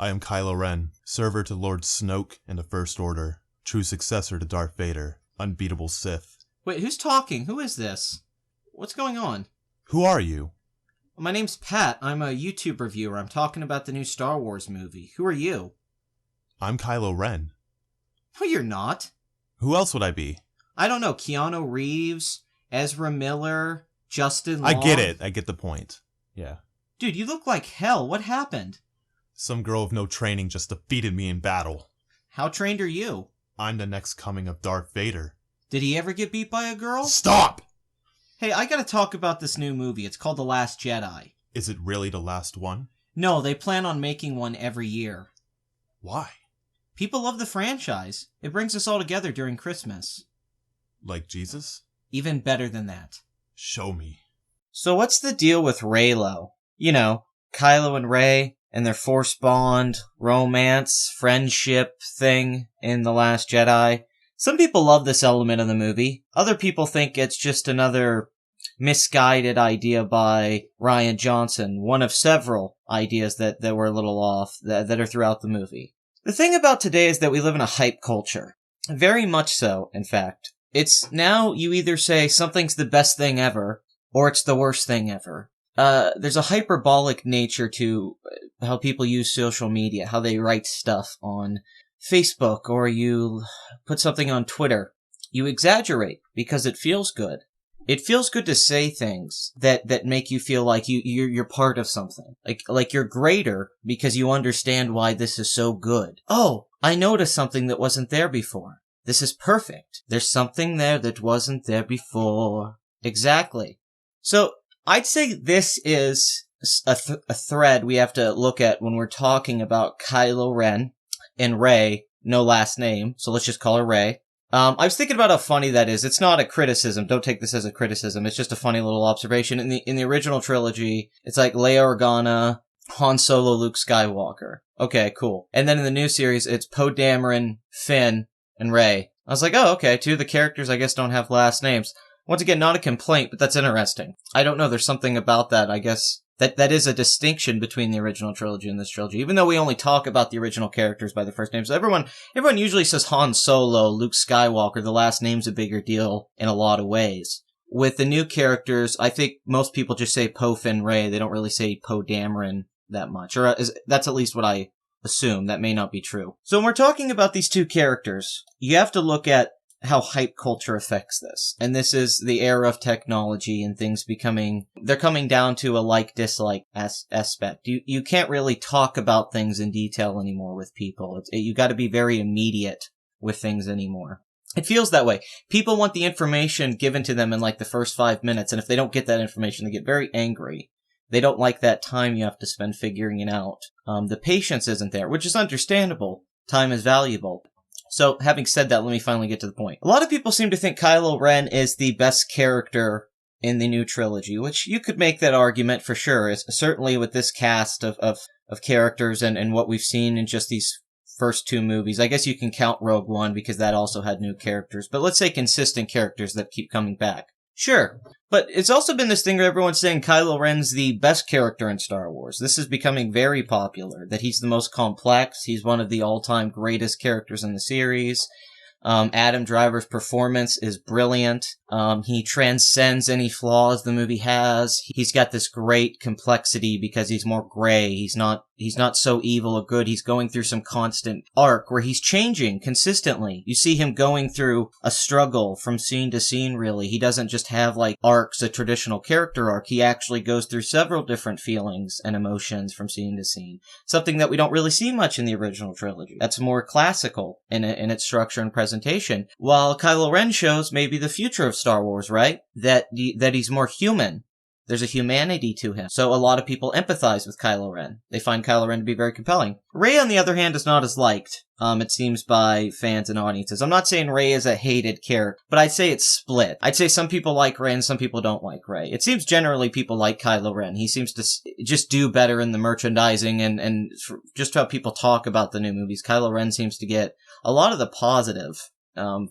I am Kylo Ren, server to Lord Snoke and the First Order, true successor to Darth Vader, unbeatable Sith. Wait, who's talking? Who is this? What's going on? Who are you? My name's Pat. I'm a YouTube reviewer. I'm talking about the new Star Wars movie. Who are you? I'm Kylo Ren. No, you're not. Who else would I be? I don't know. Keanu Reeves, Ezra Miller, Justin Long. I get it. I get the point. Yeah. Dude, you look like hell. What happened? Some girl with no training just defeated me in battle. How trained are you? I'm the next coming of Darth Vader. Did he ever get beat by a girl? Stop! Hey, I gotta talk about this new movie. It's called The Last Jedi. Is it really the last one? No, they plan on making one every year. Why? People love the franchise. It brings us all together during Christmas. Like Jesus? Even better than that. Show me. So what's the deal with Reylo? You know, Kylo and Rey and their Force bond, romance, friendship thing in The Last Jedi. Some people love this element of the movie. Other people think it's just another misguided idea by Rian Johnson, one of several ideas that were a little off that are throughout the movie. The thing about today is that we live in a hype culture. Very much so, in fact. It's now you either say something's the best thing ever, or it's the worst thing ever. There's a hyperbolic nature to how people use social media, how they write stuff on Facebook, or you put something on Twitter. You exaggerate because it feels good. It feels good to say things that make you feel like you're part of something. Like you're greater because you understand why this is so good. Oh, I noticed something that wasn't there before. This is perfect. There's something there that wasn't there before. Exactly. So, I'd say this is a thread we have to look at when we're talking about Kylo Ren and Rey, no last name, so let's just call her Rey. I was thinking about how funny that is. It's not a criticism. Don't take this as a criticism. It's just a funny little observation. In the original trilogy, it's like Leia Organa, Han Solo, Luke Skywalker. Okay, cool. And then in the new series, it's Poe Dameron, Finn, and Rey. I was like, oh, okay, two of the characters I guess don't have last names. Once again, not a complaint, but that's interesting. I don't know, there's something about that, I guess, that is a distinction between the original trilogy and this trilogy, even though we only talk about the original characters by their first names. Everyone usually says Han Solo, Luke Skywalker. The last name's a bigger deal in a lot of ways. With the new characters, I think most people just say Poe, Finn, Rey. They don't really say Poe Dameron that much, or that's at least what I assume. That may not be true. So when we're talking about these two characters, you have to look at how hype culture affects this. And this is the era of technology and things they're coming down to a like-dislike aspect. You can't really talk about things in detail anymore with people. You gotta be very immediate with things anymore. It feels that way. People want the information given to them in like the first 5 minutes, and if they don't get that information, they get very angry. They don't like that time you have to spend figuring it out. The patience isn't there, which is understandable. Time is valuable. So, having said that, let me finally get to the point. A lot of people seem to think Kylo Ren is the best character in the new trilogy, which you could make that argument for sure. Certainly with this cast of characters and what we've seen in just these first two movies. I guess you can count Rogue One because that also had new characters. But let's say consistent characters that keep coming back. Sure. But it's also been this thing where everyone's saying Kylo Ren's the best character in Star Wars. This is becoming very popular, that he's the most complex. He's one of the all-time greatest characters in the series. Adam Driver's performance is brilliant. He transcends any flaws the movie has. He's got this great complexity because he's more gray. He's not so evil or good. He's going through some constant arc where he's changing consistently. You see him going through a struggle from scene to scene, really. He doesn't just have like arcs, a traditional character arc. He actually goes through several different feelings and emotions from scene to scene. Something that we don't really see much in the original trilogy. That's more classical in its structure and presentation. While Kylo Ren shows maybe the future of Star Wars, right? That he's more human. There's a humanity to him. So a lot of people empathize with Kylo Ren. They find Kylo Ren to be very compelling. Rey, on the other hand, is not as liked, it seems, by fans and audiences. I'm not saying Rey is a hated character, but I'd say it's split. I'd say some people like Rey and some people don't like Rey. It seems generally people like Kylo Ren. He seems to just do better in the merchandising and just how people talk about the new movies. Kylo Ren seems to get a lot of the positive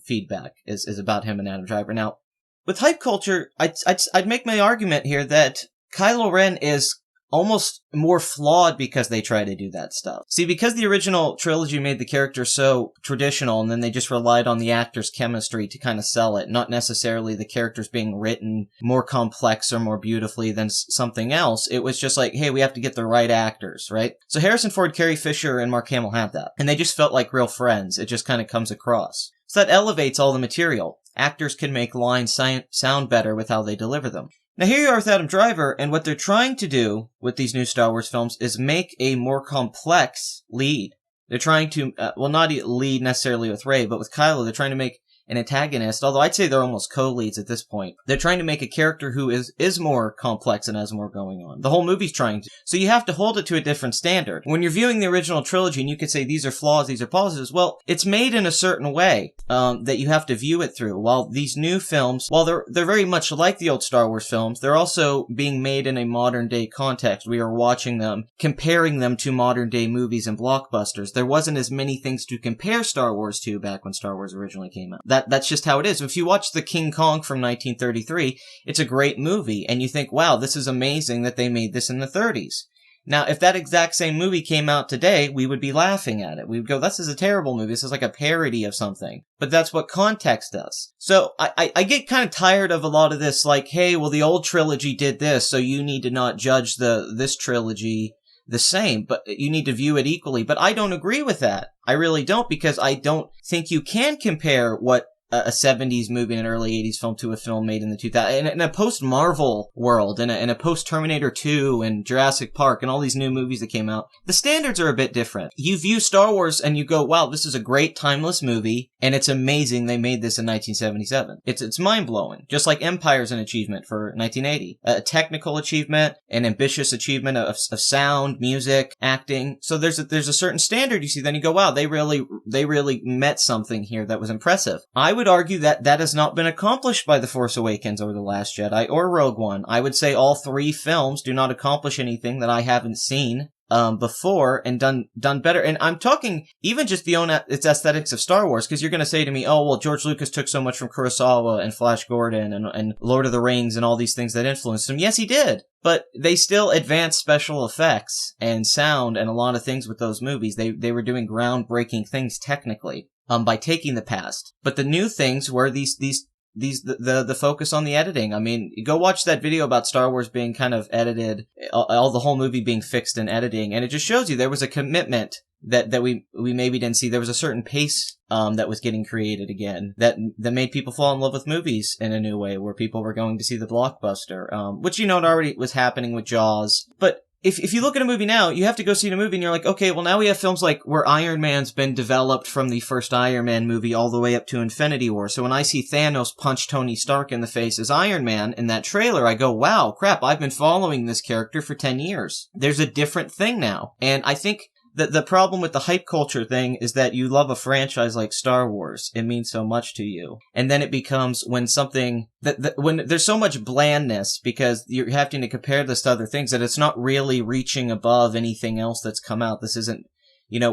feedback is about him and Adam Driver. Now, with hype culture, I'd make my argument here that Kylo Ren is almost more flawed because they try to do that stuff. See, because the original trilogy made the character so traditional, and then they just relied on the actor's chemistry to kind of sell it, not necessarily the characters being written more complex or more beautifully than something else. It was just like, hey, we have to get the right actors, right? So Harrison Ford, Carrie Fisher, and Mark Hamill had that. And they just felt like real friends. It just kind of comes across. So that elevates all the material. Actors can make lines sound better with how they deliver them. Now here you are with Adam Driver, and what they're trying to do with these new Star Wars films is make a more complex lead. They're trying to, not lead necessarily with Rey, but with Kylo, they're trying to make an antagonist, although I'd say they're almost co-leads at this point. They're trying to make a character who is more complex and has more going on. The whole movie's trying to. So you have to hold it to a different standard. When you're viewing the original trilogy and you could say these are flaws, these are positives, well, it's made in a certain way that you have to view it through. While these new films, while they're very much like the old Star Wars films, they're also being made in a modern day context. We are watching them, comparing them to modern day movies and blockbusters. There wasn't as many things to compare Star Wars to back when Star Wars originally came out. That's just how it is. If you watch the King Kong from 1933, it's a great movie, and you think, wow, this is amazing that they made this in the 30s. Now, if that exact same movie came out today, we would be laughing at it. We would go, this is a terrible movie. This is like a parody of something. But that's what context does. So I get kind of tired of a lot of this, like, hey, well, the old trilogy did this, so you need to not judge this trilogy the same, but you need to view it equally. But I don't agree with that. I really don't, because I don't think you can compare what a 70s movie and an early 80s film to a film made in the 2000s, in a post-Marvel world, in a post-Terminator 2 and Jurassic Park and all these new movies that came out. The standards are a bit different. You view Star Wars and you go, wow, this is a great timeless movie, and it's amazing they made this in 1977. It's mind-blowing. Just like Empire's an achievement for 1980. A technical achievement, an ambitious achievement of sound, music, acting. So there's a certain standard you see, then you go, wow, they really met something here that was impressive. I would argue that has not been accomplished by The Force Awakens or The Last Jedi or Rogue One. I would say all three films do not accomplish anything that I haven't seen before and done better. And I'm talking even just its aesthetics of Star Wars, because you're going to say to me, oh, well, George Lucas took so much from Kurosawa and Flash Gordon and Lord of the Rings and all these things that influenced him. Yes, he did. But they still advanced special effects and sound and a lot of things with those movies. They were doing groundbreaking things technically. By taking the past. But the new things were the focus on the editing. I mean, go watch that video about Star Wars being kind of edited, the whole movie being fixed in editing, and it just shows you there was a commitment that we maybe didn't see. There was a certain pace that was getting created again that made people fall in love with movies in a new way, where people were going to see the blockbuster, which it already was happening with Jaws. But if you look at a movie now, you have to go see the movie and you're like, okay, well now we have films like where Iron Man's been developed from the first Iron Man movie all the way up to Infinity War. So when I see Thanos punch Tony Stark in the face as Iron Man in that trailer, I go, wow, crap, I've been following this character for 10 years. There's a different thing now. And I think the problem with the hype culture thing is that you love a franchise like Star Wars. It means so much to you. And then it becomes when something when there's so much blandness because you're having to compare this to other things that it's not really reaching above anything else that's come out. This isn't,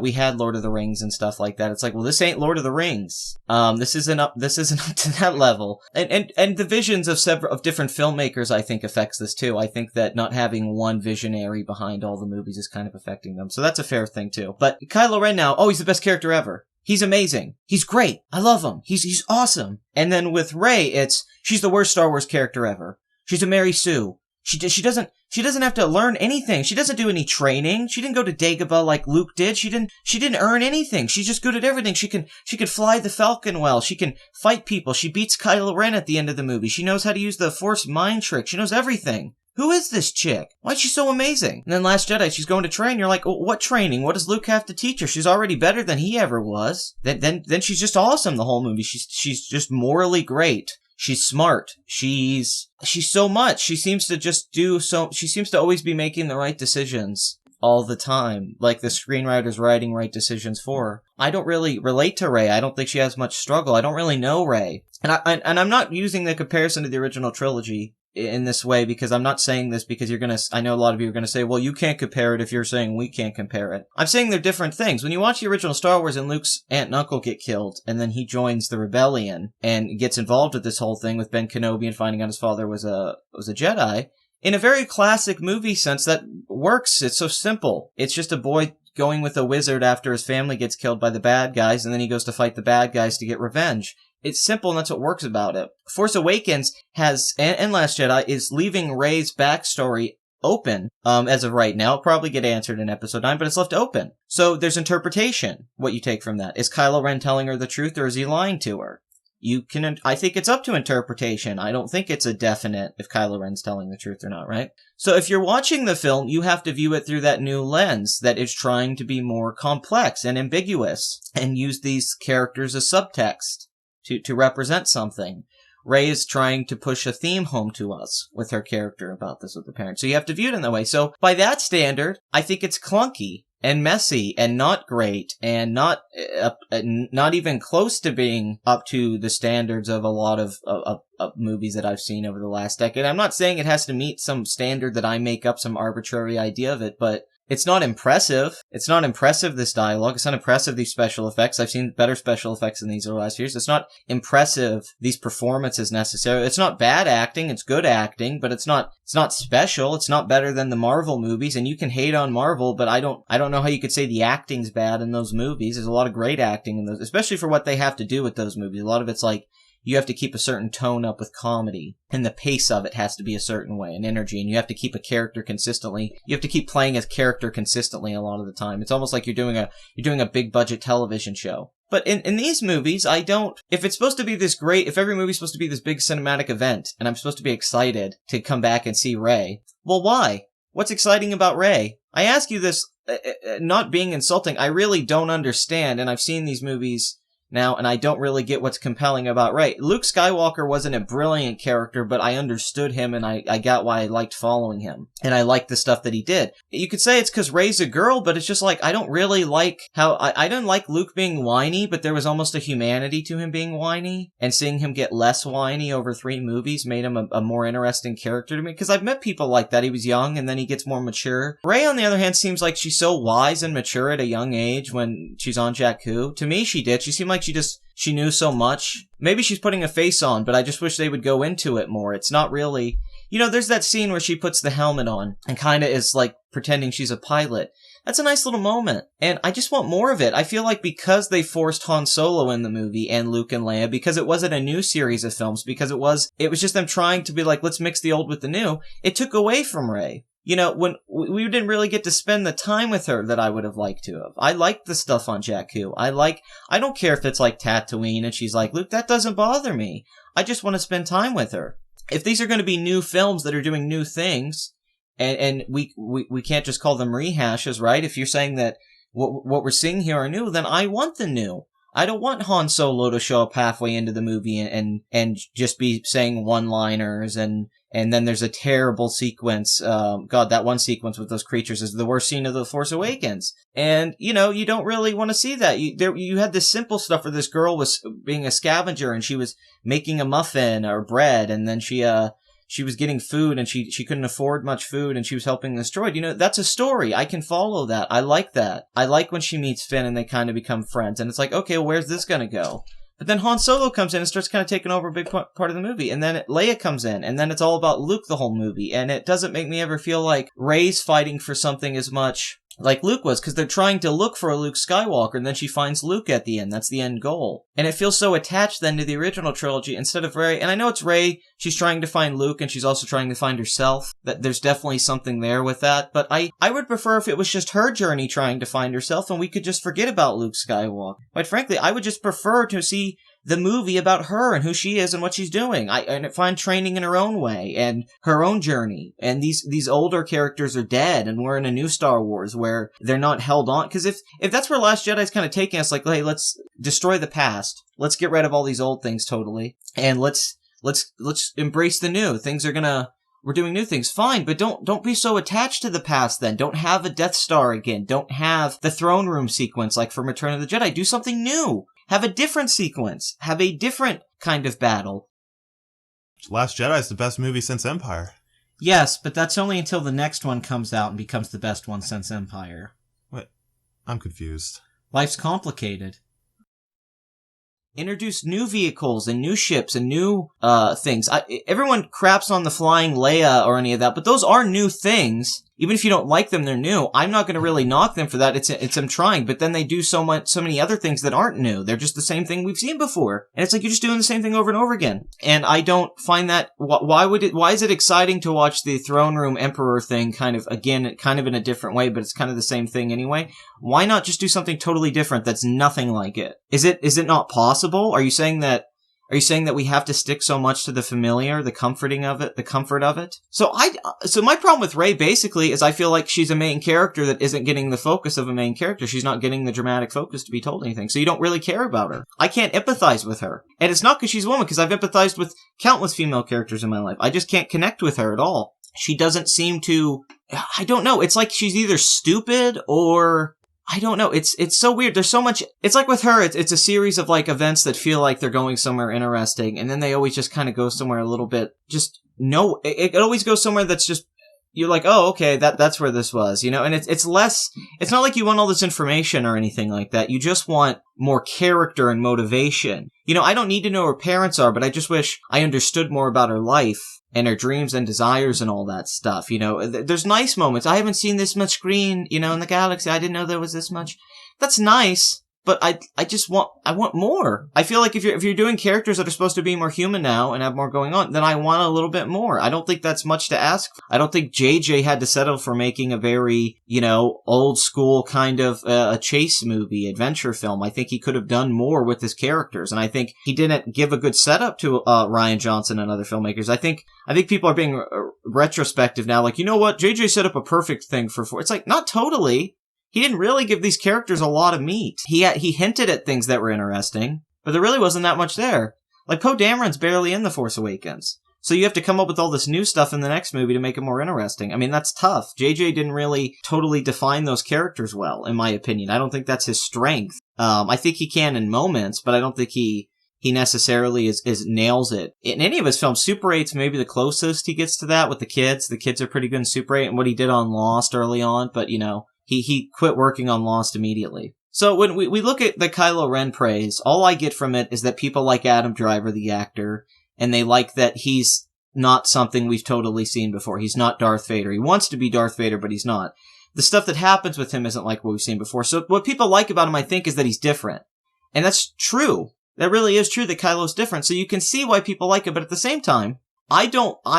we had Lord of the Rings and stuff like that. It's like, well, this ain't Lord of the Rings. This isn't up to that level. And the visions of different filmmakers, I think, affects this too. I think that not having one visionary behind all the movies is kind of affecting them. So that's a fair thing too. But Kylo Ren now, he's the best character ever. He's amazing. He's great. I love him. He's awesome. And then with Rey, she's the worst Star Wars character ever. She's a Mary Sue. She doesn't have to learn anything. She doesn't do any training. She didn't go to Dagobah like Luke did. She didn't earn anything. She's just good at everything. She can fly the Falcon well. She can fight people. She beats Kylo Ren at the end of the movie. She knows how to use the Force mind trick. She knows everything. Who is this chick? Why is she so amazing? And then Last Jedi, she's going to train. You're like, what training? What does Luke have to teach her? She's already better than he ever was. Then she's just awesome the whole movie. She's just morally great. She's smart. She's so much. She seems to always be making the right decisions all the time. Like the screenwriter's writing right decisions for her. I don't really relate to Rey. I don't think she has much struggle. I don't really know Rey. And I'm not using the comparison to the original trilogy in this way because I'm not saying this because I know a lot of you are gonna say, well, you can't compare it if you're saying we can't compare it. I'm saying they're different things. When you watch the original Star Wars and Luke's aunt and uncle get killed, and then he joins the rebellion and gets involved with this whole thing with Ben Kenobi and finding out his father was a Jedi, in a very classic movie sense, that works. It's so simple. It's just a boy going with a wizard after his family gets killed by the bad guys, and then he goes to fight the bad guys to get revenge. It's simple, and that's what works about it. Force Awakens has, and Last Jedi, is leaving Rey's backstory open, as of right now. It'll probably get answered in episode 9, but it's left open. So there's interpretation, what you take from that. Is Kylo Ren telling her the truth, or is he lying to her? I think it's up to interpretation. I don't think it's a definite if Kylo Ren's telling the truth or not, right? So if you're watching the film, you have to view it through that new lens that is trying to be more complex and ambiguous and use these characters as subtext to represent something. Rey is trying to push a theme home to us with her character about this with the parents. So you have to view it in that way. So by that standard, I think it's clunky and messy and not great and not even close to being up to the standards of a lot of movies that I've seen over the last decade. I'm not saying it has to meet some standard that I make up some arbitrary idea of it, but it's not impressive. It's not impressive, this dialogue. It's not impressive, these special effects. I've seen better special effects than these over the last years. It's not impressive, these performances necessarily. It's not bad acting. It's good acting, but it's not special. It's not better than the Marvel movies. And you can hate on Marvel, but I don't know how you could say the acting's bad in those movies. There's a lot of great acting in those, especially for what they have to do with those movies. A lot of it's like, you have to keep a certain tone up with comedy, and the pace of it has to be a certain way, and energy, and you have to keep a character consistently. You have to keep playing a character consistently a lot of the time. It's almost like you're doing a big budget television show. But in these movies, if it's supposed to be this great, if every movie's supposed to be this big cinematic event, and I'm supposed to be excited to come back and see Rey, well, why? What's exciting about Rey? I ask you this, not being insulting, I really don't understand, and I've seen these movies now, and I don't really get what's compelling about Rey. Luke Skywalker wasn't a brilliant character, but I understood him, and I got why I liked following him. And I liked the stuff that he did. You could say it's because Rey's a girl, but it's just like, I don't really like how, I didn't like Luke being whiny, but there was almost a humanity to him being whiny, and seeing him get less whiny over 3 movies made him a more interesting character to me, because I've met people like that. He was young, and then he gets more mature. Rey, on the other hand, seems like she's so wise and mature at a young age when she's on Jakku. To me, she did. She seemed like she knew so much. Maybe she's putting a face on, but I just wish they would go into it more. It's not really, there's that scene where she puts the helmet on and kind of is like pretending she's a pilot. That's a nice little moment, and I just want more of it. I feel like because they forced Han Solo in the movie and Luke and Leia, because it wasn't a new series of films, because it was just them trying to be like, let's mix the old with the new, it took away from Rey. When we didn't really get to spend the time with her that I would have liked to have. I liked the stuff on Jakku. I don't care if it's like Tatooine and she's like, Luke, that doesn't bother me. I just want to spend time with her. If these are going to be new films that are doing new things, and we can't just call them rehashes, right? If you're saying that what we're seeing here are new, then I want the new. I don't want Han Solo to show up halfway into the movie and just be saying one-liners and then there's a terrible sequence. God, that one sequence with those creatures is the worst scene of The Force Awakens. And, you don't really want to see that. You had this simple stuff where this girl was being a scavenger and she was making a muffin or bread, and then she was getting food and she couldn't afford much food and she was helping this droid. That's a story. I can follow that. I like that. I like when she meets Finn and they kind of become friends. And it's like, okay, well, where's this going to go? But then Han Solo comes in and starts kind of taking over a big part of the movie. And then Leia comes in, and then it's all about Luke the whole movie. And it doesn't make me ever feel like Rey's fighting for something as much like Luke was, because they're trying to look for a Luke Skywalker, and then she finds Luke at the end. That's the end goal. And it feels so attached then to the original trilogy instead of Rey. And I know it's Rey, she's trying to find Luke, and she's also trying to find herself. That there's definitely something there with that. But I would prefer if it was just her journey trying to find herself, and we could just forget about Luke Skywalker. Quite frankly, I would just prefer to see the movie about her and who she is and what she's doing. I find training in her own way and her own journey. And these older characters are dead, and we're in a new Star Wars where they're not held on. Because if that's where Last Jedi's kind of taking us, like, hey, let's destroy the past. Let's get rid of all these old things totally, and let's embrace the new. We're doing new things, fine, but don't be so attached to the past then. Don't have a Death Star again. Don't have the throne room sequence like from Return of the Jedi. Do something new. Have a different sequence. Have a different kind of battle. Last Jedi is the best movie since Empire. Yes, but that's only until the next one comes out and becomes the best one since Empire. What? I'm confused. Life's complicated. Introduce new vehicles and new ships and new things. Everyone craps on the flying Leia or any of that, but those are new things. Even if you don't like them, they're new. I'm not going to really knock them for that. It's them trying, but then they do so many other things that aren't new. They're just the same thing we've seen before. And it's like you're just doing the same thing over and over again. And I don't find that, why is it exciting to watch the throne room emperor thing kind of in a different way, but it's kind of the same thing anyway? Why not just do something totally different that's nothing like it? Is it not possible? Are you saying that we have to stick so much to the familiar, the comfort of it? So my problem with Rey basically is I feel like she's a main character that isn't getting the focus of a main character. She's not getting the dramatic focus to be told anything. So you don't really care about her. I can't empathize with her. And it's not because she's a woman, because I've empathized with countless female characters in my life. I just can't connect with her at all. She doesn't seem to, I don't know. It's like she's either stupid or, I don't know. It's so weird. There's so much. It's like with her, it's a series of like events that feel like they're going somewhere interesting, and then they always just kind of go somewhere a little bit. It always goes somewhere that's just, you're like, oh, okay, that's where this was, you know. And it's less. It's not like you want all this information or anything like that. You just want more character and motivation. You know, I don't need to know who her parents are, but I just wish I understood more about her life and her dreams and desires and all that stuff. You know, there's nice moments. I haven't seen this much green, you know, in the galaxy. I didn't know there was this much. That's nice, but I want more. I feel like if you're doing characters that are supposed to be more human now and have more going on, then I want a little bit more. I don't think that's much to ask. I don't think JJ had to settle for making a very, you know, old school kind of a chase movie, adventure film. I think he could have done more with his characters, and I think he didn't give a good setup to Rian Johnson and other filmmakers. I think people are being retrospective now, like, you know what, JJ set up a perfect thing for 4. It's like, not totally. He didn't really give these characters a lot of meat. He hinted at things that were interesting, but there really wasn't that much there. Like, Poe Dameron's barely in The Force Awakens. So you have to come up with all this new stuff in the next movie to make it more interesting. I mean, that's tough. JJ didn't really totally define those characters well, in my opinion. I don't think that's his strength. I think he can in moments, but I don't think he necessarily is nails it. In any of his films, Super 8's maybe the closest he gets to that with the kids. The kids are pretty good in Super 8, and what he did on Lost early on, but, you know, he quit working on Lost immediately. So when we look at the Kylo Ren praise, all I get from it is that people like Adam Driver, the actor, and they like that he's not something we've totally seen before. He's not Darth Vader. He wants to be Darth Vader, but he's not. The stuff that happens with him isn't like what we've seen before. So what people like about him, I think, is that he's different. And that's true. That really is true that Kylo's different. So you can see why people like him, but at the same time, I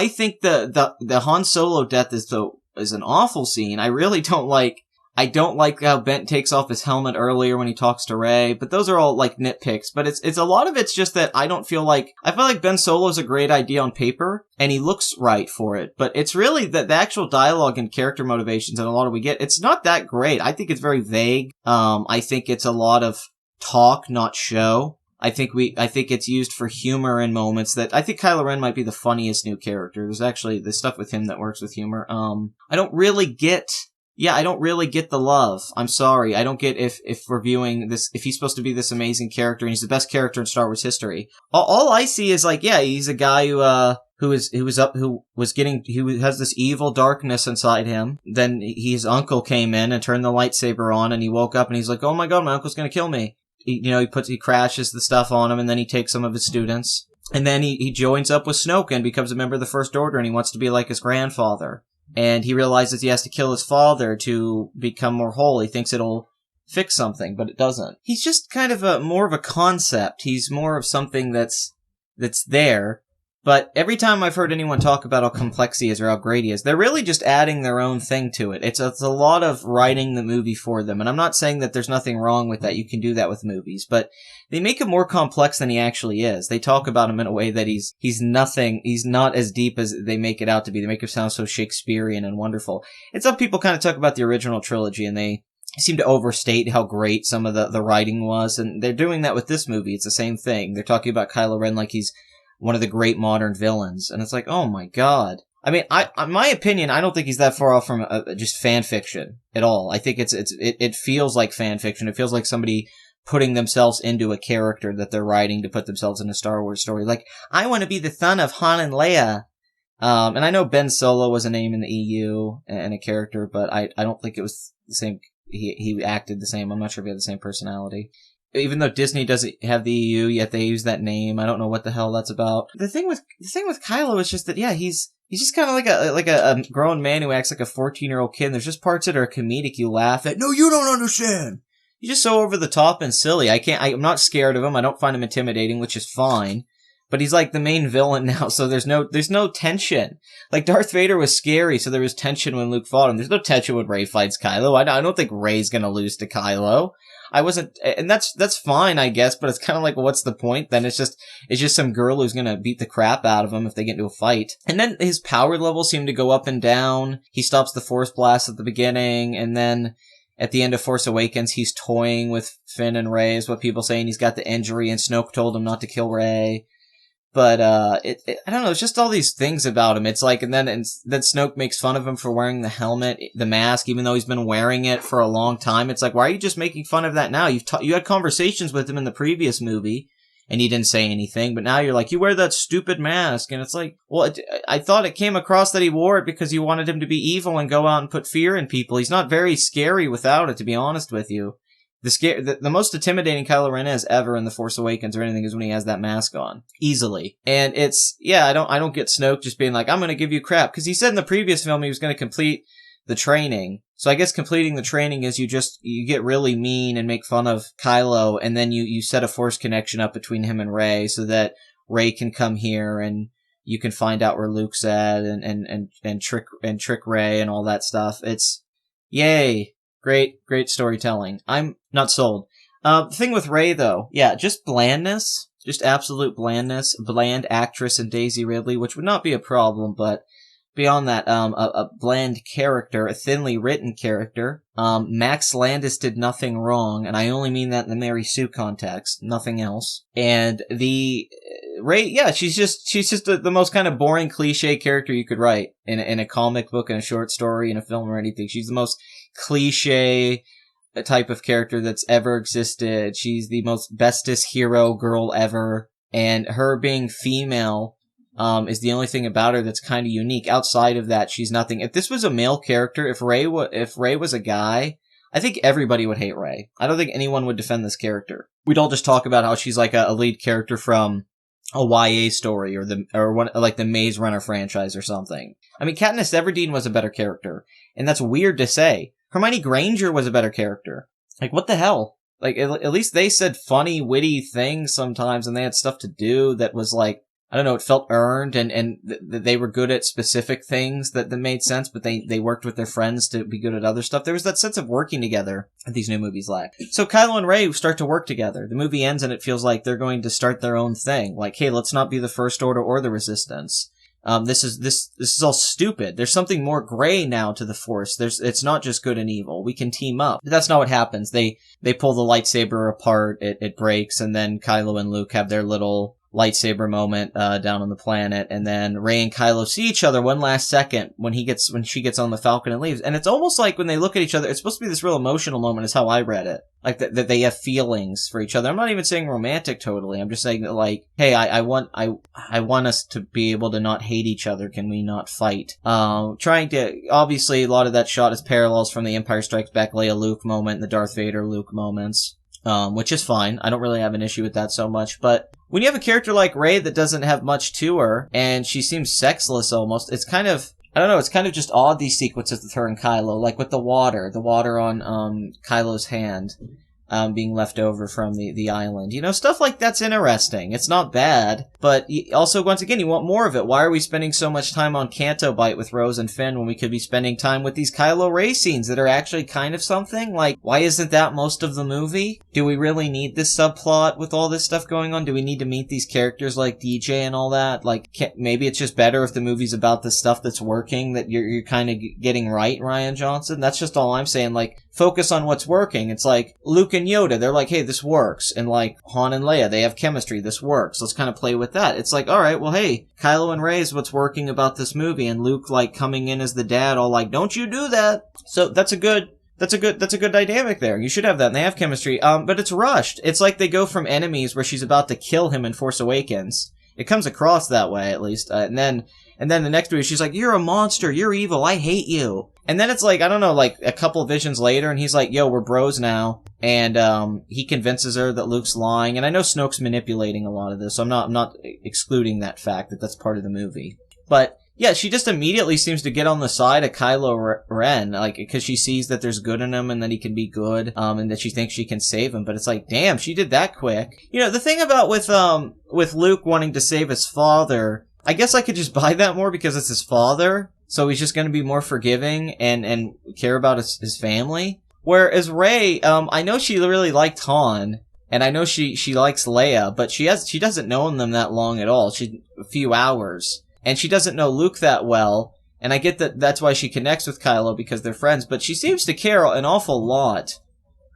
think the Han Solo death is an awful scene. I really don't like how Ben takes off his helmet earlier when he talks to Rey, but those are all like nitpicks. But it's a lot of it's just that I feel like Ben Solo's a great idea on paper, and he looks right for it. But it's really the actual dialogue and character motivations and a lot of we get, it's not that great. I think it's very vague. I think it's a lot of talk, not show. I think it's used for humor in moments that I think Kylo Ren might be the funniest new character. There's actually the stuff with him that works with humor. I don't really get the love. I'm sorry. I don't get if we're viewing this, if he's supposed to be this amazing character and he's the best character in Star Wars history. All I see is like, yeah, he's a guy who has this evil darkness inside him. Then his uncle came in and turned the lightsaber on, and he woke up and he's like, oh my god, my uncle's gonna kill me. He crashes the stuff on him, and then he takes some of his students. And then he joins up with Snoke and becomes a member of the First Order, and he wants to be like his grandfather. And he realizes he has to kill his father to become more whole. He thinks it'll fix something, but it doesn't. He's just kind of more of a concept. He's more of something that's there. But every time I've heard anyone talk about how complex he is or how great he is, they're really just adding their own thing to it. It's a lot of writing the movie for them. And I'm not saying that there's nothing wrong with that. You can do that with movies. But they make him more complex than he actually is. They talk about him in a way that he's nothing. He's not as deep as they make it out to be. They make him sound so Shakespearean and wonderful. And some people kind of talk about the original trilogy, and they seem to overstate how great some of the writing was. And they're doing that with this movie. It's the same thing. They're talking about Kylo Ren like he's one of the great modern villains. And it's like, oh my god. I mean, in my opinion, I don't think he's that far off from just fan fiction at all. I think it feels like fan fiction. It feels like somebody putting themselves into a character that they're writing to put themselves in a Star Wars story. Like, I want to be the son of Han and Leia. And I know Ben Solo was a name in the EU and a character, but I don't think it was the same. He acted the same. I'm not sure if he had the same personality. even though Disney doesn't have the EU, yet they use that name. I don't know what the hell that's about. The thing with Kylo is just that, yeah, he's just kind of like a grown man who acts like a 14-year-old kid. And there's just parts that are comedic. You laugh at, no, you don't understand. He's just so over the top and silly. I'm not scared of him. I don't find him intimidating, which is fine. But he's like the main villain now, so there's no tension. Like, Darth Vader was scary, so there was tension when Luke fought him. There's no tension when Rey fights Kylo. I don't think Rey's gonna lose to Kylo. And that's fine, I guess, but it's kind of like, what's the point? Then it's just some girl who's gonna beat the crap out of him if they get into a fight. And then his power levels seem to go up and down. He stops the Force blast at the beginning, and then at the end of Force Awakens, he's toying with Finn and Rey, is what people saying. He's got the injury, and Snoke told him not to kill Rey. But, I don't know, it's just all these things about him. It's like, and then Snoke makes fun of him for wearing the helmet, the mask, even though he's been wearing it for a long time. It's like, why are you just making fun of that now? You had conversations with him in the previous movie, and he didn't say anything, but now you're like, you wear that stupid mask, and it's like, well, I thought it came across that he wore it because you wanted him to be evil and go out and put fear in people. He's not very scary without it, to be honest with you. The most intimidating Kylo Ren is ever in The Force Awakens or anything is when he has that mask on. Easily. And I don't get Snoke just being like, I'm gonna give you crap. Because he said in the previous film he was gonna complete the training. So I guess completing the training is you get really mean and make fun of Kylo, and then you set a Force connection up between him and Rey so that Rey can come here and you can find out where Luke's at and trick Rey and all that stuff. It's yay. Great storytelling. I'm not sold. The thing with Rey, though, yeah, just blandness. Just absolute blandness. Bland actress in Daisy Ridley, which would not be a problem, but beyond that, a bland character, a thinly written character. Max Landis did nothing wrong, and I only mean that in the Mary Sue context, nothing else. And the Rey, yeah, she's just the most kind of boring cliche character you could write in a comic book, in a short story, in a film or anything. She's the most cliche type of character that's ever existed. She's the most bestest hero girl ever, and her being female is the only thing about her that's kind of unique. Outside of that, she's nothing. If this was a male character, if Rey was a guy, I think everybody would hate Rey. I don't think anyone would defend this character. We'd all just talk about how she's like a lead character from a YA story or one like the Maze Runner franchise or something. I mean, Katniss Everdeen was a better character, and that's weird to say. Hermione Granger was a better character. Like, what the hell? Like, at least they said funny, witty things sometimes, and they had stuff to do that was like, I don't know, it felt earned, and they were good at specific things that made sense, but they worked with their friends to be good at other stuff. There was that sense of working together that these new movies lack. So Kylo and Rey start to work together. The movie ends and it feels like they're going to start their own thing. Like, hey, let's not be the First Order or the Resistance. This is all stupid. There's something more gray now to the Force. It's not just good and evil. We can team up. But that's not what happens. They pull the lightsaber apart. It breaks, and then Kylo and Luke have their little lightsaber moment down on the planet, and then Rey and Kylo see each other one last second when she gets on the Falcon and leaves. And it's almost like when they look at each other, it's supposed to be this real emotional moment, is how I read it. Like that they have feelings for each other. I'm not even saying romantic totally. I'm just saying that, like, hey, I want us to be able to not hate each other. Can we not fight? Obviously a lot of that shot is parallels from the Empire Strikes Back Leia Luke moment and the Darth Vader Luke moments. Which is fine. I don't really have an issue with that so much. But when you have a character like Rey that doesn't have much to her, and she seems sexless almost, it's kind of, I don't know, it's kind of just odd, these sequences with her and Kylo, like with the water on, Kylo's hand, being left over from the island. You know, stuff like that's interesting. It's not bad, but also, once again, you want more of it. Why are we spending so much time on Canto Bight with Rose and Finn when we could be spending time with these Kylo Rey scenes that are actually kind of something? Like, why isn't that most of the movie? Do we really need this subplot with all this stuff going on? Do we need to meet these characters like DJ and all that? Like, maybe it's just better if the movie's about the stuff that's working, that you're kind of getting right, Rian Johnson? That's just all I'm saying. Like, focus on what's working. It's like Luke and Yoda, they're like, hey, this works. And like Han and Leia, they have chemistry, this works. Let's kind of play with that. It's like, alright, well, hey, Kylo and Rey is what's working about this movie, and Luke like coming in as the dad, all like, don't you do that. So that's a good dynamic there. You should have that, and they have chemistry. But it's rushed. It's like they go from enemies where she's about to kill him in Force Awakens. It comes across that way, at least. And then And then the next movie, she's like, you're a monster, you're evil, I hate you. And then it's like, I don't know, like a couple visions later, and he's like, yo, we're bros now. And he convinces her that Luke's lying. And I know Snoke's manipulating a lot of this, so I'm not excluding that fact that that's part of the movie. But yeah, she just immediately seems to get on the side of Kylo Ren, like, because she sees that there's good in him and that he can be good, and that she thinks she can save him. But it's like, damn, she did that quick. You know, the thing about with Luke wanting to save his father, I guess I could just buy that more because it's his father, so he's just going to be more forgiving and care about his family. Whereas Rey, I know she really liked Han, and I know she likes Leia, but she doesn't know them that long at all. A few hours. And she doesn't know Luke that well, and I get that that's why she connects with Kylo, because they're friends, but she seems to care an awful lot.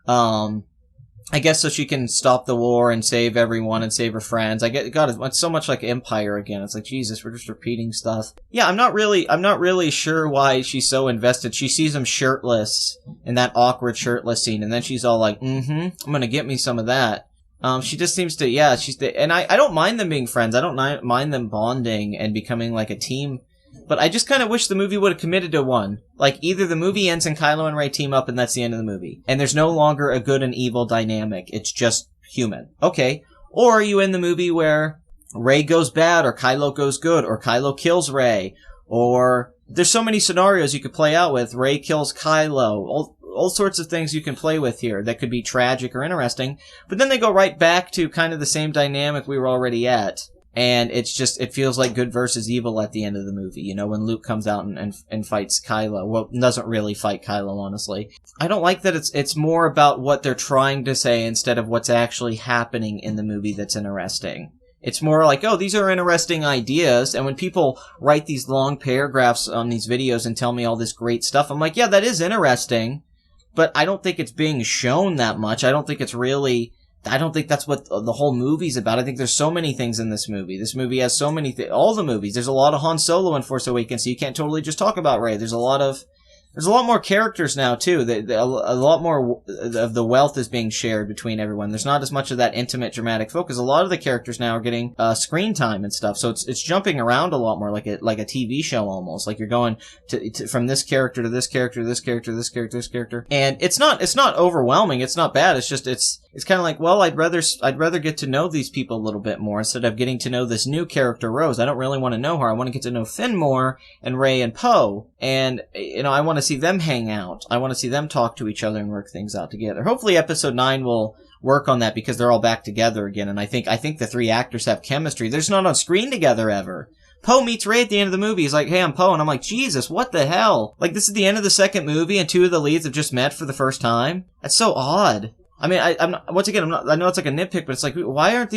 I guess so she can stop the war and save everyone and save her friends. God, it's so much like Empire again. It's like, Jesus, we're just repeating stuff. Yeah, I'm not really sure why she's so invested. She sees him shirtless in that awkward shirtless scene, and then she's all like, I'm gonna get me some of that. She just seems to, yeah, and I don't mind them being friends. I don't mind them bonding and becoming like a team. But I just kind of wish the movie would have committed to one. Like, either the movie ends and Kylo and Rey team up and that's the end of the movie. And there's no longer a good and evil dynamic. It's just human. Okay. Or are you in the movie where Rey goes bad or Kylo goes good or Kylo kills Rey? Or there's so many scenarios you could play out with. Rey kills Kylo. All sorts of things you can play with here that could be tragic or interesting, but then they go right back to kind of the same dynamic we were already at, and it feels like good versus evil at the end of the movie, you know, when Luke comes out and fights Kylo. Well, doesn't really fight Kylo, honestly. I don't like that it's more about what they're trying to say instead of what's actually happening in the movie that's interesting. It's more like, oh, these are interesting ideas, and when people write these long paragraphs on these videos and tell me all this great stuff, I'm like, yeah, that is interesting, but I don't think it's being shown that much. I don't think that's what the whole movie's about. I think there's so many things in this movie. This movie has so many all the movies. There's a lot of Han Solo in Force Awakens, so you can't totally just talk about Rey. There's a lot more characters now, too. A lot more of the wealth is being shared between everyone. There's not as much of that intimate, dramatic focus. A lot of the characters now are getting screen time and stuff, so it's jumping around a lot more, like a TV show almost. Like you're going to from this character to this character to this character to this character to this character. And it's not overwhelming. It's not bad. It's just it's kind of like, well, I'd rather get to know these people a little bit more instead of getting to know this new character, Rose. I don't really want to know her. I want to get to know Finn more and Rey and Poe. And, you know, I want to see them hang out. I want to see them talk to each other and work things out together. Hopefully episode 9 will work on that because they're all back together again. And I think the three actors have chemistry. They're just not on screen together ever. Poe meets Rey at the end of the movie. He's like, hey, I'm Poe. And I'm like, Jesus, what the hell? Like, this is the end of the second movie and two of the leads have just met for the first time? That's so odd. I mean, I'm not, once again, I know it's like a nitpick, but it's like, why aren't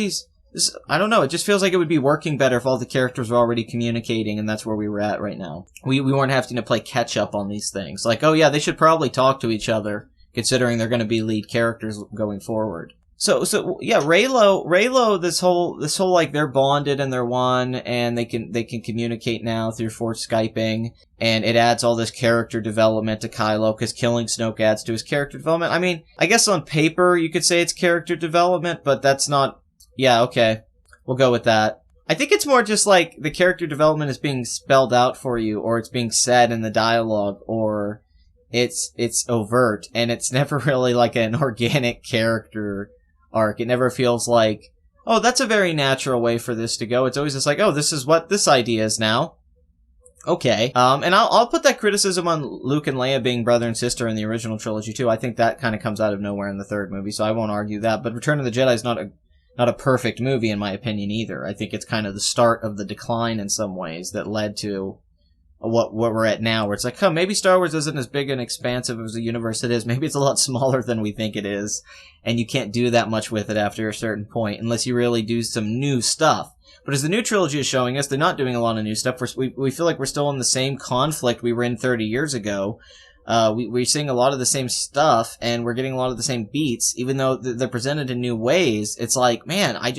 I don't know. It just feels like it would be working better if all the characters were already communicating, and that's where we were at right now. We weren't having to play catch up on these things. Like, oh yeah, they should probably talk to each other, considering they're going to be lead characters going forward. So yeah, Reylo, this whole like they're bonded and they're one, and they can communicate now through Force Skyping, and it adds all this character development to Kylo because killing Snoke adds to his character development. I mean, I guess on paper you could say it's character development, but that's not. Yeah, okay, we'll go with that. I think it's more just like the character development is being spelled out for you, or it's being said in the dialogue, or it's overt, and it's never really like an organic character arc. It never feels like, oh, that's a very natural way for this to go. It's always just like, oh, this is what this idea is now. Okay. And I'll put that criticism on Luke and Leia being brother and sister in the original trilogy too. I think that kind of comes out of nowhere in the third movie, so I won't argue that. But Return of the Jedi is not a perfect movie in my opinion either. I think it's kind of the start of the decline in some ways that led to what we're at now, where it's like, oh, maybe Star Wars isn't as big and expansive as the universe it is. Maybe it's a lot smaller than we think it is, and you can't do that much with it after a certain point unless you really do some new stuff. But as the new trilogy is showing us, they're not doing a lot of new stuff. We feel like we're still in the same conflict we were in 30 years ago. We're seeing a lot of the same stuff, and we're getting a lot of the same beats, even though they're presented in new ways. It's like, man, I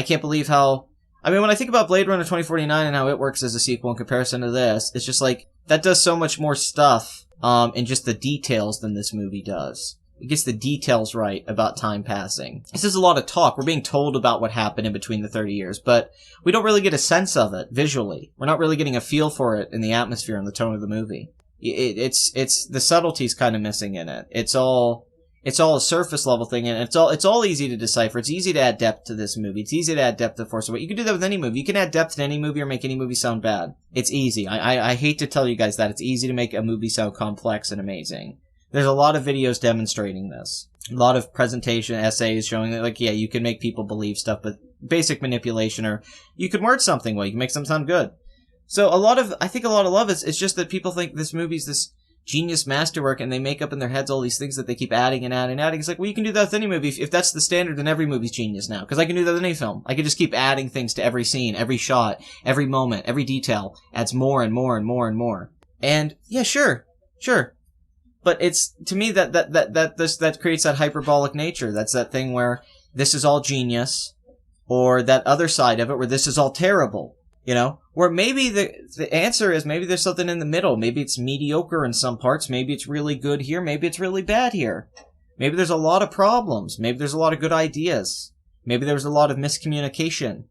can't believe how. I mean, when I think about Blade Runner 2049 and how it works as a sequel in comparison to this, it's just like, that does so much more stuff, in just the details than this movie does. It gets the details right about time passing. This is a lot of talk. We're being told about what happened in between the 30 years, but we don't really get a sense of it visually. We're not really getting a feel for it in the atmosphere and the tone of the movie. It's the subtlety's kind of missing in it. It's all a surface level thing, and it's all easy to decipher. It's easy to add depth to this movie. It's easy to add depth to Force Awakens. You can do that with any movie. You can add depth to any movie or make any movie sound bad. It's easy. I hate to tell you guys that. It's easy to make a movie sound complex and amazing. There's a lot of videos demonstrating this. A lot of presentation essays showing that, like, yeah, you can make people believe stuff, but basic manipulation, or you can word something well, you can make something sound good. So I think a lot of love is, it's just that people think this movie's this genius masterwork, and they make up in their heads all these things that they keep adding and adding and adding. It's like, well, you can do that with any movie. If that's the standard, then every movie's genius now. Because I can do that with any film. I can just keep adding things to every scene, every shot, every moment, every detail. Adds more and more and more and more. And, yeah, sure. But it's, to me, that creates that hyperbolic nature. That's that thing where this is all genius, or that other side of it where this is all terrible, you know? Where maybe the answer is maybe there's something in the middle. Maybe it's mediocre in some parts. Maybe it's really good here. Maybe it's really bad here. Maybe there's a lot of problems. Maybe there's a lot of good ideas. Maybe there's a lot of miscommunication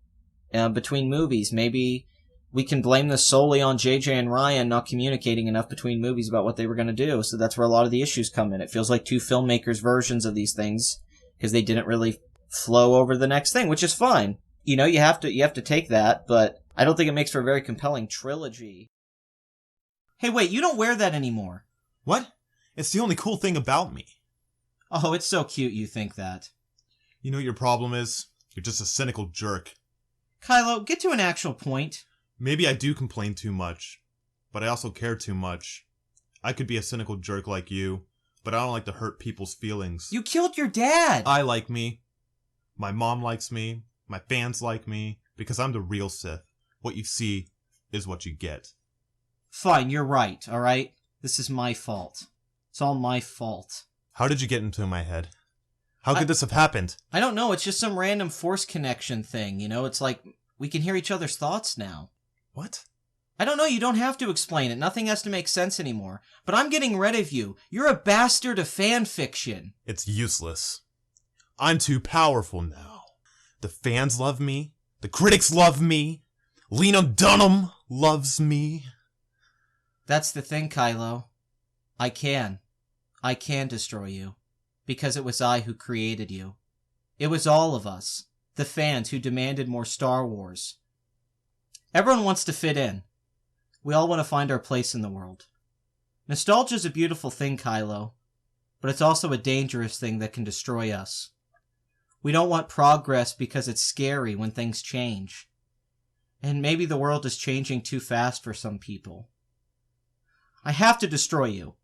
between movies. Maybe we can blame this solely on JJ and Ryan not communicating enough between movies about what they were going to do. So that's where a lot of the issues come in. It feels like two filmmakers' versions of these things because they didn't really flow over the next thing, which is fine. You know, you have to take that, but I don't think it makes for a very compelling trilogy. Hey, wait, you don't wear that anymore. What? It's the only cool thing about me. Oh, it's so cute you think that. You know what your problem is? You're just a cynical jerk. Kylo, get to an actual point. Maybe I do complain too much, but I also care too much. I could be a cynical jerk like you, but I don't like to hurt people's feelings. You killed your dad! I like me. My mom likes me. My fans like me. Because I'm the real Sith. What you see is what you get. Fine, you're right, alright? This is my fault. It's all my fault. How did you get into my head? How could this have happened? I don't know, it's just some random force connection thing, you know? It's like, we can hear each other's thoughts now. What? I don't know, you don't have to explain it. Nothing has to make sense anymore. But I'm getting rid of you. You're a bastard of fan fiction. It's useless. I'm too powerful now. The fans love me. The critics love me. Lena Dunham loves me. That's the thing, Kylo. I can destroy you. Because it was I who created you. It was all of us. The fans who demanded more Star Wars. Everyone wants to fit in. We all want to find our place in the world. Nostalgia's a beautiful thing, Kylo. But it's also a dangerous thing that can destroy us. We don't want progress because it's scary when things change. And maybe the world is changing too fast for some people. I have to destroy you.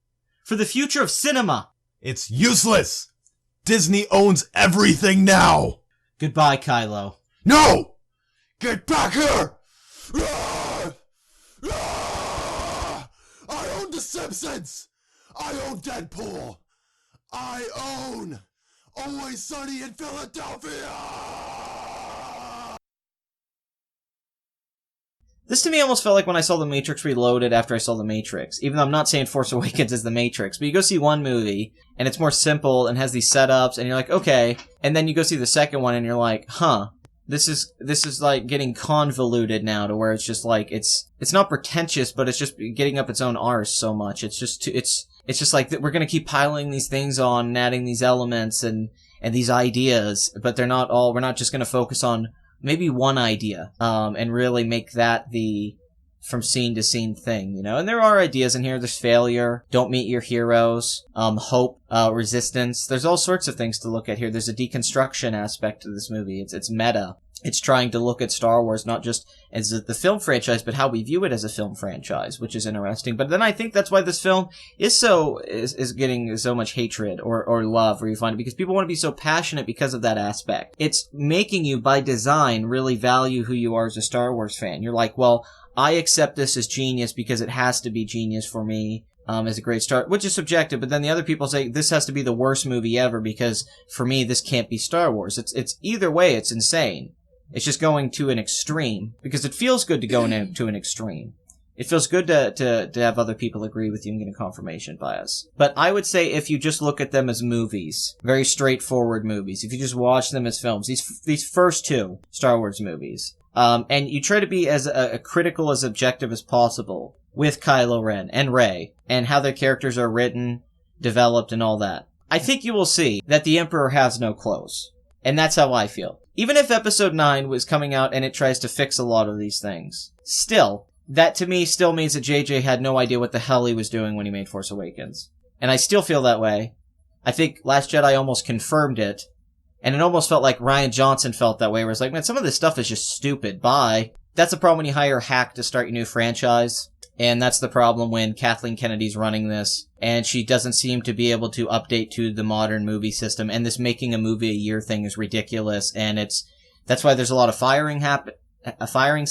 For the future of cinema! It's useless! Disney owns everything now! Goodbye, Kylo. No! Get back here! Ah! Ah! I own The Simpsons! I own Deadpool! I own Always Sunny in Philadelphia! This to me almost felt like when I saw The Matrix Reloaded after I saw The Matrix. Even though I'm not saying Force Awakens is The Matrix, but you go see one movie, and it's more simple and has these setups, and you're like, okay. And then you go see the second one, and you're like, huh. This is like getting convoluted now to where it's just like, it's not pretentious, but it's just getting up its own arse so much. It's just like, we're gonna keep piling these things on and adding these elements and these ideas, but we're not just gonna focus on maybe one idea, and really make that the from scene to scene thing, you know? And there are ideas in here. There's failure, don't meet your heroes, hope, resistance. There's all sorts of things to look at here. There's a deconstruction aspect to this movie. It's meta. It's trying to look at Star Wars not just as the film franchise, but how we view it as a film franchise, which is interesting. But then I think that's why this film is getting so much hatred or love, where you find it, because people want to be so passionate because of that aspect. It's making you, by design, really value who you are as a Star Wars fan. You're like, well, I accept this as genius because it has to be genius for me. As a great start, which is subjective, but then the other people say this has to be the worst movie ever because for me this can't be Star Wars. It's either way, it's insane. It's just going to an extreme because it feels good to go to an extreme. It feels good to have other people agree with you and get a confirmation bias. But I would say if you just look at them as movies, very straightforward movies, if you just watch them as films, these first two Star Wars movies, and you try to be as critical, as objective as possible with Kylo Ren and Rey, and how their characters are written, developed, and all that, I think you will see that the Emperor has no clothes. And that's how I feel. Even if Episode 9 was coming out and it tries to fix a lot of these things, still, that to me still means that JJ had no idea what the hell he was doing when he made Force Awakens. And I still feel that way. I think Last Jedi almost confirmed it. And it almost felt like Rian Johnson felt that way, where it's like, man, some of this stuff is just stupid. Bye. That's the problem when you hire a hack to start your new franchise. And that's the problem when Kathleen Kennedy's running this, and she doesn't seem to be able to update to the modern movie system. And this making a movie a year thing is ridiculous. And that's why there's a lot of firings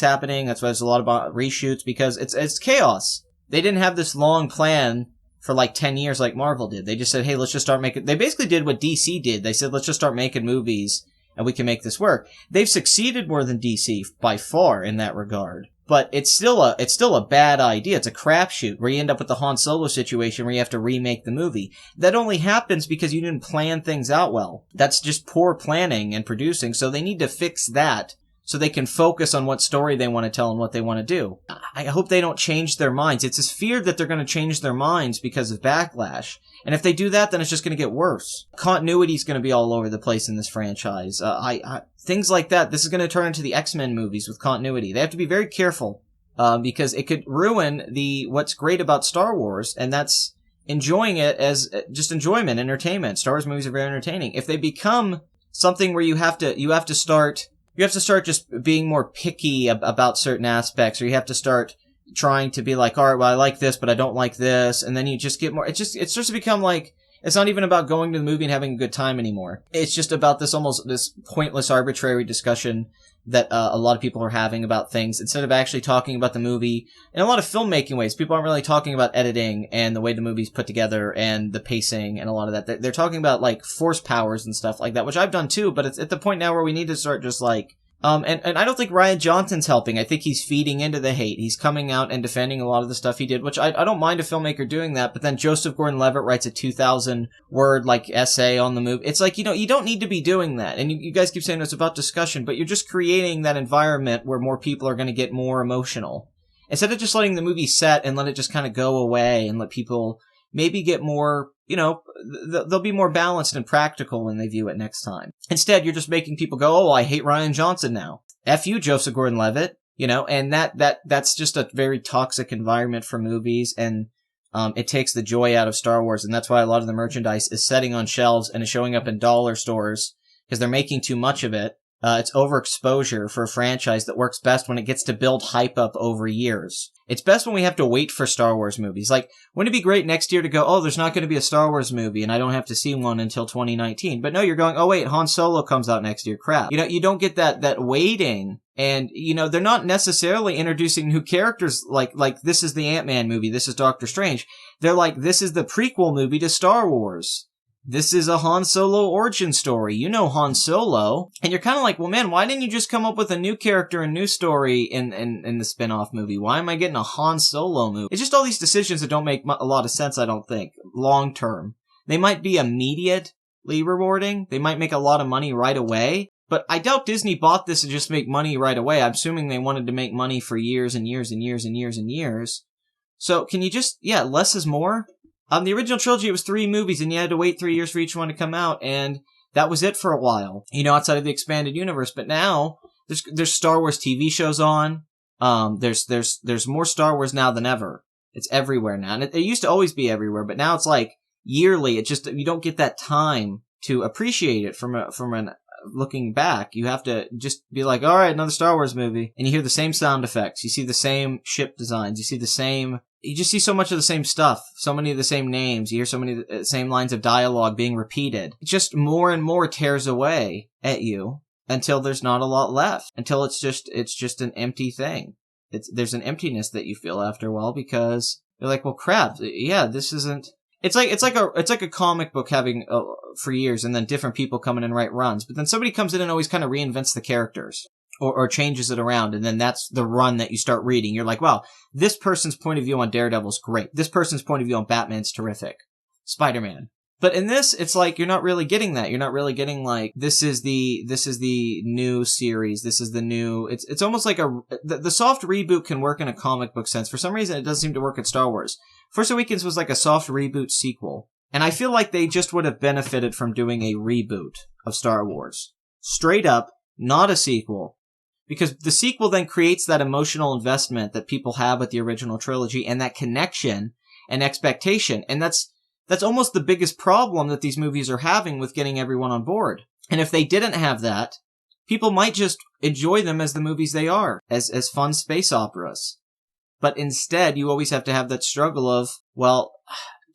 happening. That's why there's a lot of reshoots, because it's chaos. They didn't have this long plan for like 10 years like Marvel did. They just said, hey, let's just start making... They basically did what DC did. They said, let's just start making movies and we can make this work. They've succeeded more than DC by far in that regard. But it's still a bad idea. It's a crapshoot where you end up with the Han Solo situation where you have to remake the movie. That only happens because you didn't plan things out well. That's just poor planning and producing. So they need to fix that so they can focus on what story they want to tell and what they want to do. I hope they don't change their minds. It's this fear that they're going to change their minds because of backlash. And if they do that, then it's just going to get worse. Continuity is going to be all over the place in this franchise. Things like that. This is going to turn into the X-Men movies with continuity. They have to be very careful, because it could ruin what's great about Star Wars, and that's enjoying it as just enjoyment, entertainment. Star Wars movies are very entertaining. If they become something where you have to start just being more picky about certain aspects, or you have to start trying to be like, all right, well, I like this, but I don't like this, and then you just get more. It starts to become like, it's not even about going to the movie and having a good time anymore. It's just about this pointless, arbitrary discussion that a lot of people are having about things, instead of actually talking about the movie in a lot of filmmaking ways. People aren't really talking about editing and the way the movie's put together and the pacing and a lot of that. They're talking about like force powers and stuff like that, which I've done too, but it's at the point now where we need to start just like, and I don't think Rian Johnson's helping. I think he's feeding into the hate. He's coming out and defending a lot of the stuff he did, which I don't mind a filmmaker doing that, but then Joseph Gordon-Levitt writes a 2,000-word, like, essay on the movie. It's like, you don't need to be doing that. And you guys keep saying it's about discussion, but you're just creating that environment where more people are going to get more emotional. Instead of just letting the movie set and let it just kind of go away and let people maybe get more, they'll be more balanced and practical when they view it next time. Instead, you're just making people go, oh, I hate Rian Johnson now. F you, Joseph Gordon-Levitt. And that's just a very toxic environment for movies, and it takes the joy out of Star Wars, and that's why a lot of the merchandise is sitting on shelves and is showing up in dollar stores, because they're making too much of it. It's overexposure for a franchise that works best when it gets to build hype up over years. It's best when we have to wait for Star Wars movies. Like, wouldn't it be great next year to go, oh, there's not going to be a Star Wars movie and I don't have to see one until 2019. But no, you're going, oh wait, Han Solo comes out next year. Crap. You don't get that waiting. And, they're not necessarily introducing new characters like this is the Ant-Man movie, this is Doctor Strange. They're like, this is the prequel movie to Star Wars. This is a Han Solo origin story. You know Han Solo. And you're kind of like, well, man, why didn't you just come up with a new character and new story in the spin-off movie? Why am I getting a Han Solo movie? It's just all these decisions that don't make a lot of sense, I don't think, long term. They might be immediately rewarding. They might make a lot of money right away. But I doubt Disney bought this to just make money right away. I'm assuming they wanted to make money for years and years and years and years and years. So can you just, less is more? The original trilogy, it was 3 movies, and you had to wait 3 years for each one to come out, and that was it for a while, outside of the expanded universe. But now, there's Star Wars TV shows on. There's more Star Wars now than ever. It's everywhere now. And it used to always be everywhere, but now it's like yearly. It just, you don't get that time to appreciate it from an looking back. You have to just be like, all right, another Star Wars movie. And you hear the same sound effects. You see the same ship designs. You just see so much of the same stuff, so many of the same names. You hear so many of the same lines of dialogue being repeated. It just more and more tears away at you until there's not a lot left. Until it's just an empty thing. There's an emptiness that you feel after a while, because you're like, well, crap, this isn't. It's like a comic book having for years, and then different people come in and write runs. But then somebody comes in and always kind of reinvents the characters. or changes it around, and then that's the run that you start reading. You're like, wow, this person's point of view on Daredevil's great. This person's point of view on Batman's terrific. Spider-Man. But in this, it's like you're not really getting that. You're not really getting like this is the new series. This is the new. It's almost like the soft reboot can work in a comic book sense. For some reason, it doesn't seem to work at Star Wars. Force Awakens was like a soft reboot sequel, and I feel like they just would have benefited from doing a reboot of Star Wars, straight up, not a sequel. Because the sequel then creates that emotional investment that people have with the original trilogy and that connection and expectation. And that's almost the biggest problem that these movies are having with getting everyone on board. And if they didn't have that, people might just enjoy them as the movies they are, as fun space operas. But instead, you always have to have that struggle of, well,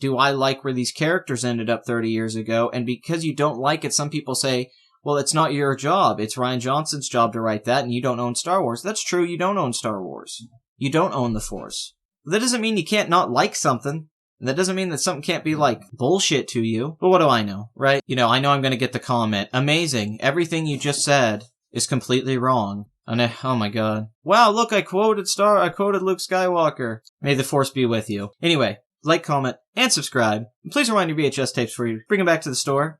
do I like where these characters ended up 30 years ago? And because you don't like it, some people say, well, it's not your job. It's Rian Johnson's job to write that, and you don't own Star Wars. That's true. You don't own Star Wars. You don't own the Force. But that doesn't mean you can't not like something. And that doesn't mean that something can't be like bullshit to you. But what do I know, right? I know I'm going to get the comment. Amazing. Everything you just said is completely wrong. And oh my god. Wow, look, I quoted Luke Skywalker. May the Force be with you. Anyway, like, comment, and subscribe. And please rewind your VHS tapes for you. Bring them back to the store.